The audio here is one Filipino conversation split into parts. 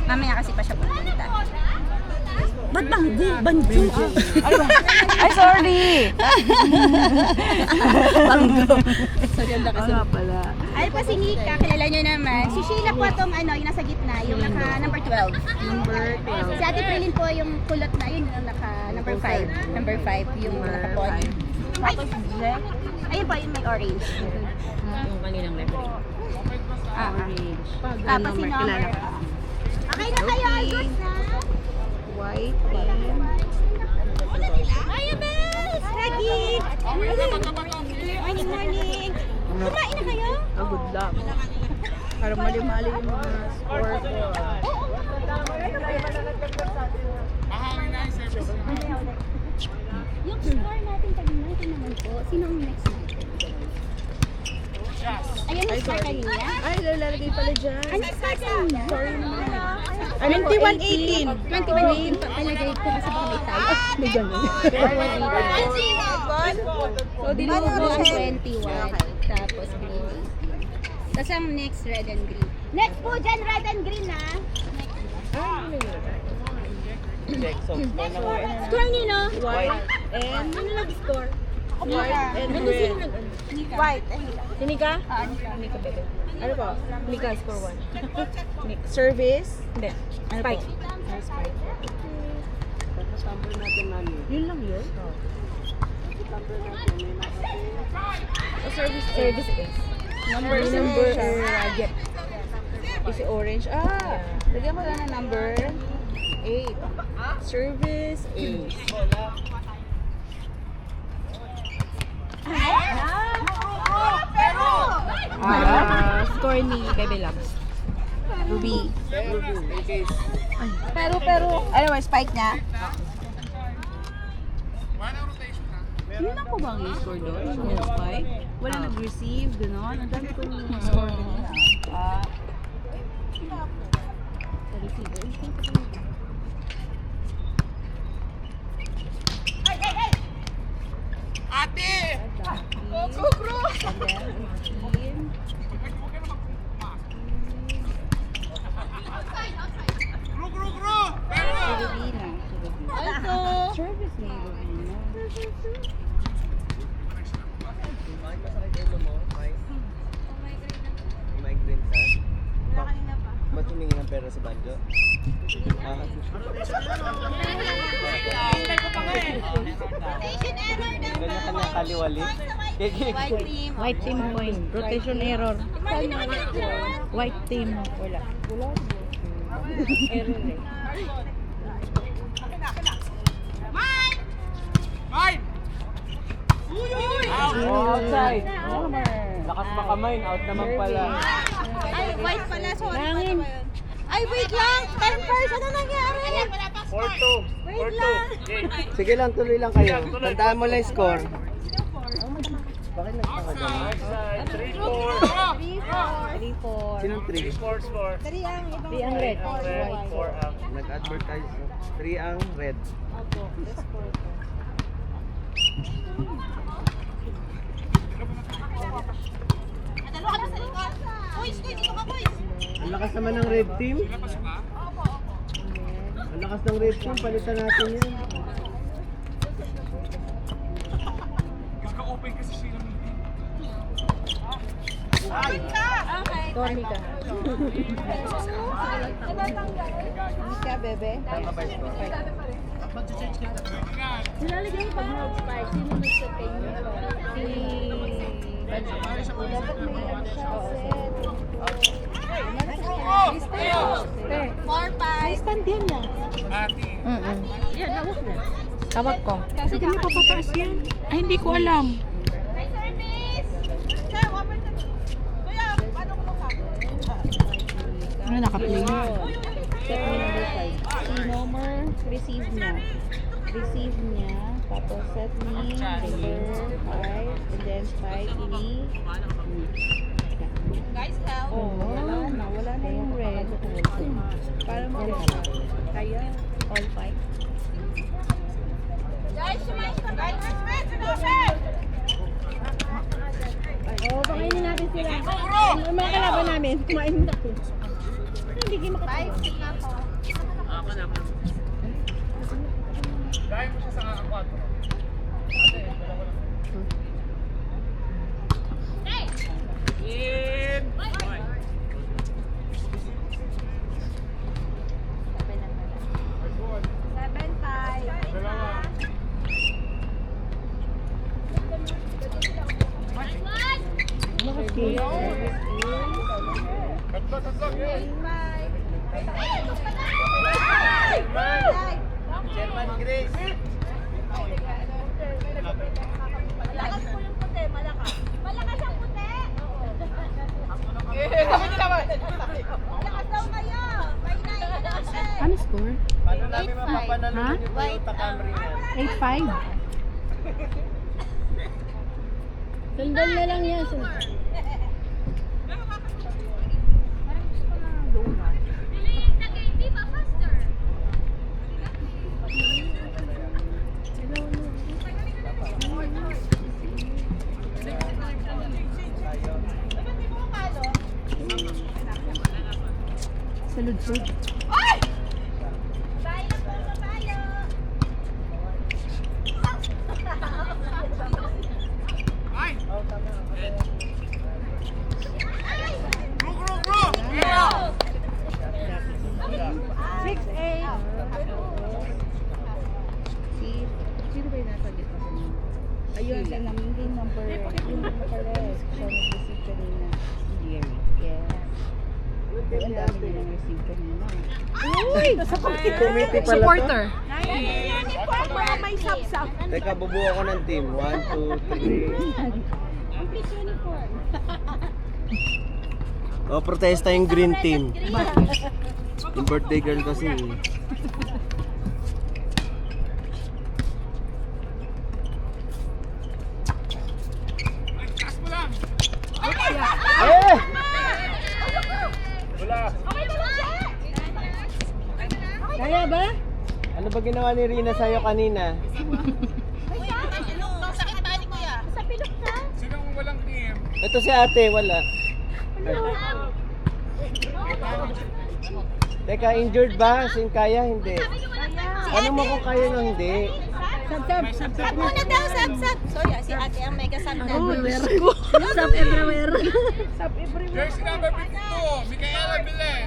Mamaya kasi pa siya pupunta. Ba't banggo? Banjo. Ay, sorry! Banggo. Sorry, ang lakas. Nga pala. Ay pa si Nika, kilala nyo naman. Si Sheila po itong ano, yung nasa gitna, yung naka number 12. Number Si Ate Prilin po yung kulot na yun, yung naka number 5. Number 5, yung naka-pony. Tapos black. Ayun po, yung may orange. Yung kanilang referee. orange. Tapos si number. Okay na kayo, all good na? White and... Ay, Bes! Lagi! Morning, morning! Kumain na kayo? good luck. Para mali-mali yung mga score ko. Yung score natin kanina, ito naman po. Sino ang next natin? Ayan yung score kanina. Ay, lalagay pala dyan. Ano yung score kanina? Sorry naman. 21-18. 21-18 pa palagay ko kasi baka may tayo. May ganun. 21-18. So, dinubo ang 21. Tapos green. Tapos ang next, red and green. Next po dyan, red and green na. Score niyo, no? White and... Ano nag-score? White and red. White. Sinika? Nika. Sinika, bebe. Ano po? Sinika, score 1. Service? Hindi. Ano Spike. po? Spike. Yun lang yun? Service is. Number Yep. is orange. Lagyan mo lang ng number 8. Service is. Score ni Bebe Labs. Ruby. Pero, Ano ba, spike niya? Yun ako ba ang score doon? Yung spike? Wala nag-receive, gano'n. Ang dami kong score doon. Sa receiver. Ate! Bro! Gru! Pero! Service ni Migraine ka? Ba't humingi ng pera sa banjo? Ganyan ka niya kaliwali? White team point. Rotation error. White team. Wala. Error eh. Mine! Outside! Lakas makamay, out naman pala. ay, white pala. Sorry. Langin. Ay, wait lang. 10 first. Ano nangyari? 4-2. Wait lang. Sige lang, tuloy lang kayo. Tandaan mo lang yung score. Bakit nagtaka dyan? 3-4. 3-4. Sinong 3? 4 score. 3 ang red. Red, 4 ang. Nag-advertise. 3 ang red. Ang lakas naman ng red team. Ang lakas ng red team. Palitan natin yun. Kaka-open kasi sila meeting. Tony ka. Ika, bebe. Tama ba yung score? Nilalagyan pa ng spike. Sino nag-set kayo? Dapat may ano siya. Stand din niya. Ate. Yan, hawak na. Hawak ko. Kasi ganyan papataas yan. Ay, hindi ko alam. Ano, naka-play? Set me number 5. Si Nomer, receive niya. Receive niya. Tapos set me number 5. And then spike ini. Guys, help. Oh, wala na. Wala na yung red. Para mo kaya all 5. Guys, sumayin ka. Guys, Oo, pakainin natin sila. Yung mga kalaban namin, kumain na. Hindi kayo makatawa. 5 na ako. Okay. Chairman Grace. Malakas po yung puti, malakas. Malakas ang puti! Malakas daw kayo! Ano score? Paano namin mapapanalunan yung Toyota Camry yan? 8-5. Sundan na lang yan. Sa ludsod. Sino ba yung nasa dito? Ayun, sa namin yung number. Yung pala, siya nag-receive kanina. Jerry. Yes. Ang dami niya nang-receive kanina. Uy! Committee pala Supporter. to. Teka, bubuo ako ng team. 1, 2, 3. Complete uniform. Oh, protesta yung green team. Yung birthday girl kasi. Eh! Wala. Kaya ba? Ano ba ginawa ni Rina sa'yo kanina? Sakit ba ni Kuya? Sa pilok ka? Sinong walang team? Ito si ate, wala. Teka, injured ba? Sin kaya? Hindi. Ano mo kung kaya nang hindi? Sab muna daw, sab. Sorry, si ate ang mega sab na. Everywhere ko. Sub everywhere. Jersey number 52, Micaela Belen.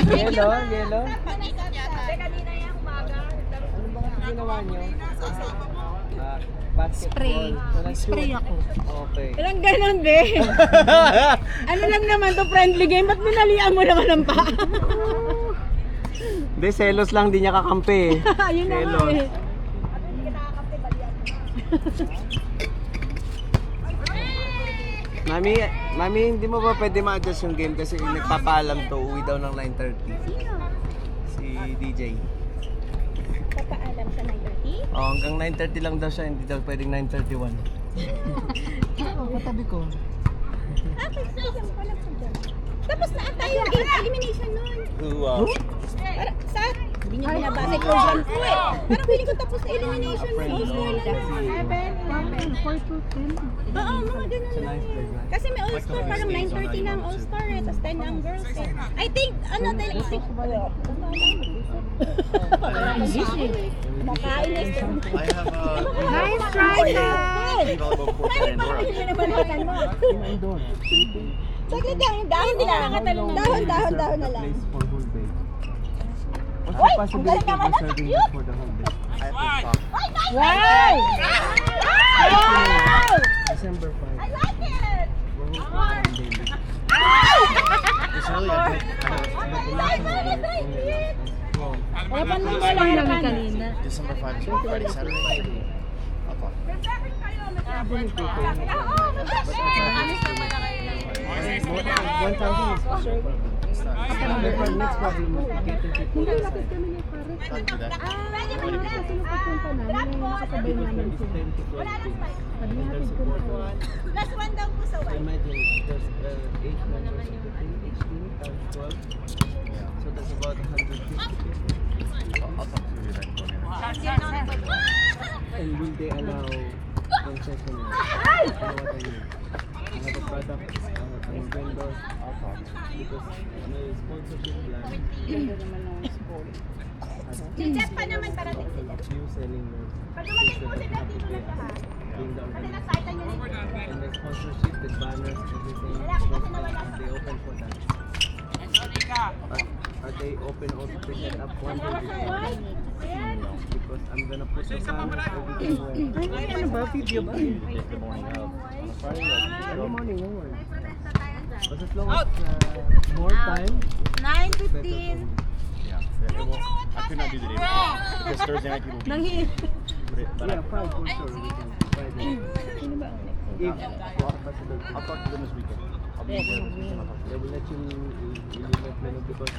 Yellow, yellow. Kanina yung umaga. Ano ba kasi ginawa nyo? Basketball. Spray ako. Okay. Ilang ganon, be? Ano lang naman to, friendly game? Ba't binalian mo naman ang paa? Hindi, selos lang, di niya kakampi. Ayun na nga Selos. eh. Mami, hindi mo ba pwede ma-adjust yung game kasi nagpapaalam to, uwi daw ng 9:30. Si DJ. Papaalam sa 9:30? Oh, hanggang 9:30 lang daw siya, hindi daw pwedeng 9:31. Matabi ko. Tapos na tayo yung elimination nun. Wow. Para, sa, hindi niyo binabasa yung program ko eh. Parang feeling ko tapos na elimination nun. Oo, mga ganun lang. Kasi may all-star, parang 9:30 na ang all-star eh, tapos 10 na ang girls eh. I think, ano, dahil 6 pa yun. Makain na ito. I have Nice try, Dad! volleyball court in Andorra. Pinabalatan mo. Saglit lang, yung dahon din lang. Dahon na lang. Place for whole day. What's Uy, the possibility ang of galing reserving naman. this for the whole day? I have to talk. Wow! Wow! December 5. I like it! We're hosting one day. It's really a good Wala pa nang wala lang kanina. December 5 is Friday, Saturday. I'll talk. More than 1,000 is next problem is getting people outside. I'll do that. It's 10 to 12 kids. And there's a fourth one. Last one daw po sa white. Imagine, there's 8 members of the team, each team times 12. So that's about 150 kids. I'll talk to you then. And will they allow concession? You know what I mean? Another product, vendors, I'll talk. because may sponsorship plan, Ganda naman ng school. Si Jeff pa naman parating sila. you selling your Pag dumating po sila dito na sa ha. being the Kasi organizer. nasaitan nyo na yung And the sponsorship, the banners, everything, Wala, kasi nawala sa they open for that. Monica. But Are they open also to set up one day before? Because I'm gonna put the van everything where. Ano ba? Video ba? Take the morning of. On a Friday, Every morning, no worries. But as long as more time, 9:15. better for me. yeah. I could not do the day before because Thursday night people will be. But Yeah, 5 for sure. We can Friday. Sino ba ang If possible. I'll talk to them this weekend. I'll be there this weekend. I'll talk to They them. will let you let me know because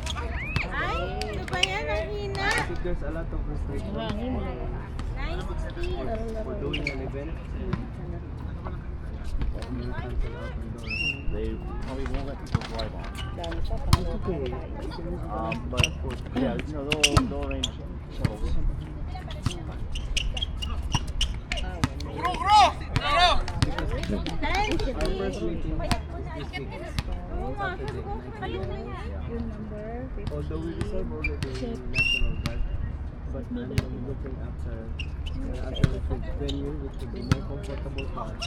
Ay, ano ba yan? Ang hina. if there's a lot of restrictions Hangin mo. 9:16. for doing an event, you will cancel out the door. They probably won't let people drive on. Dami pa. It's okay. But yeah, you know they'll arrange shuttles. Our first meeting is this week. Saturday. Yung number. Although we reserve already National Guard, but I'm looking after the venue which would be more comfortable for us.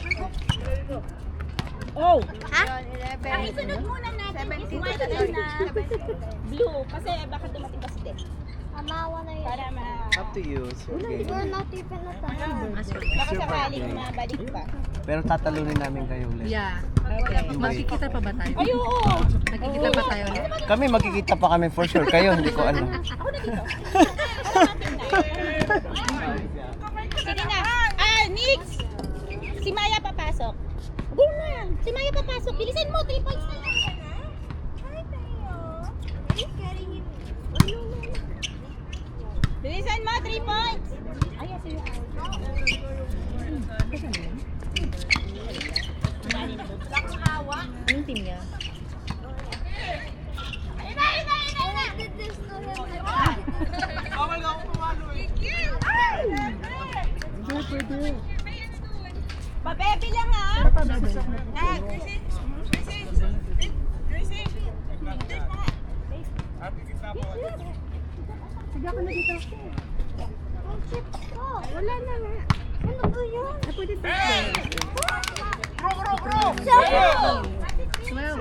Oh! Ha? Ang isunod muna natin. 17 na. Blue. Kasi baka dumating pa si Ted. Amawa na yun. Para ma... Up to you. It's your game. We're not even at the house. Baka sakaling mabalik pa. Pero tatalunin namin kayo ulit. Yeah. Magkikita pa ba tayo? Ay, oo. Nagkikita pa tayo ulit? Kami magkikita pa kami for sure. Kayo hindi ko alam. Ako na dito. Sige na. Ah, Nix! Si Maya papasok. Go na. Si Maya papasok. Bilisan mo. 3 points na lang. Bilisan mo. 3 points. Ay, sige. Anong team niya? Pabebi lang ha. Sige ako na dito. Wala na nga. Ano ba yun? Pwede pa.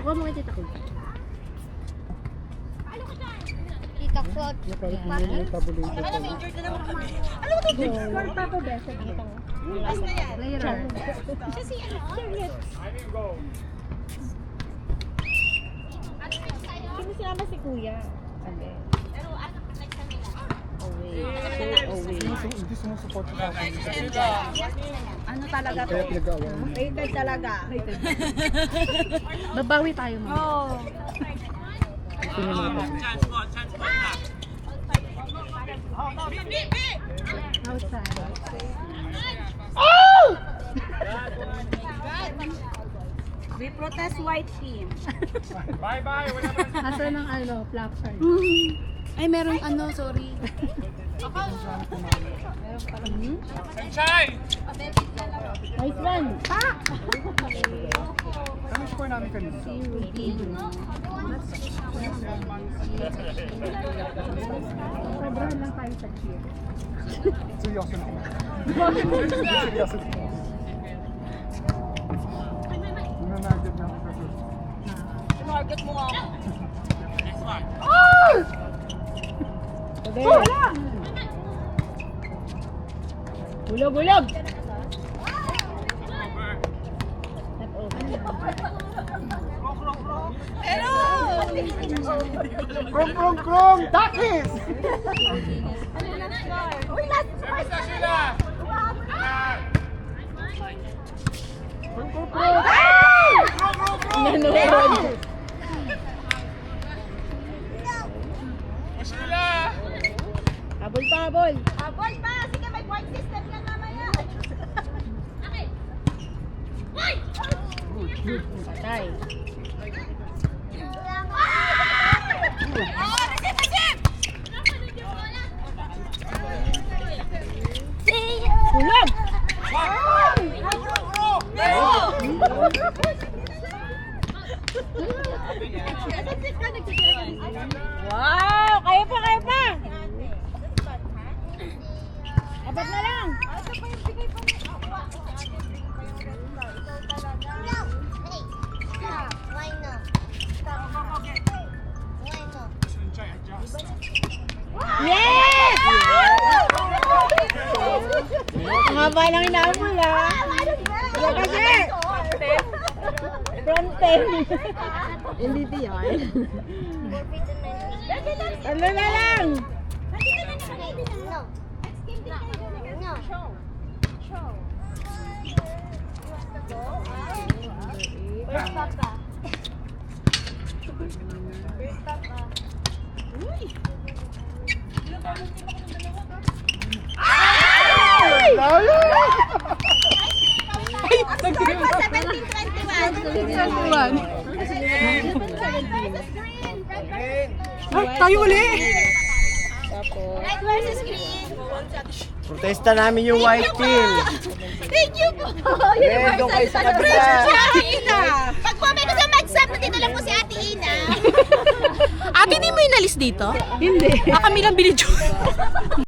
Huwag mo kayo tita ko. Tita Claude. Score pa ko, best. Later. Sino sinama si Kuya? Sabi. Ano talaga to? Rated talaga. Babawi tayo mo. Oo. Outside. We protest white team. Bye-bye. Wala ba? Nasa ng ano, flapper. Ay, merong ano, sorry. Sunshine! Nice one! Kami score namin kanina. Sobrahan lang tayo sa cheer. Seryoso na. Seryoso na. Nanagad na ako kasi. Target mo ako. Bulog, bulog! Krom! Takis! Basta sila! Nanood! Push nila! Habol pa, habol! Abol pa! Sige, may point system yan mamaya. Patay. Bulog! Wow! Kaya pa, kaya pa! Abad na lang! Why not? Why not? Sunshine, Mahaba ng inabol ha. Yan kasi. Front 10. Hindi tiyan. Ano na lang? Tayo uli! Red versus green. Protesta namin yung white team. Thank you po. Red, doon kayo sa kabila. Pag po may gusto mag-sub, dito lang po si Ate Ina. Ate, di mo inalis dito? Hindi. Kami lang binidyo.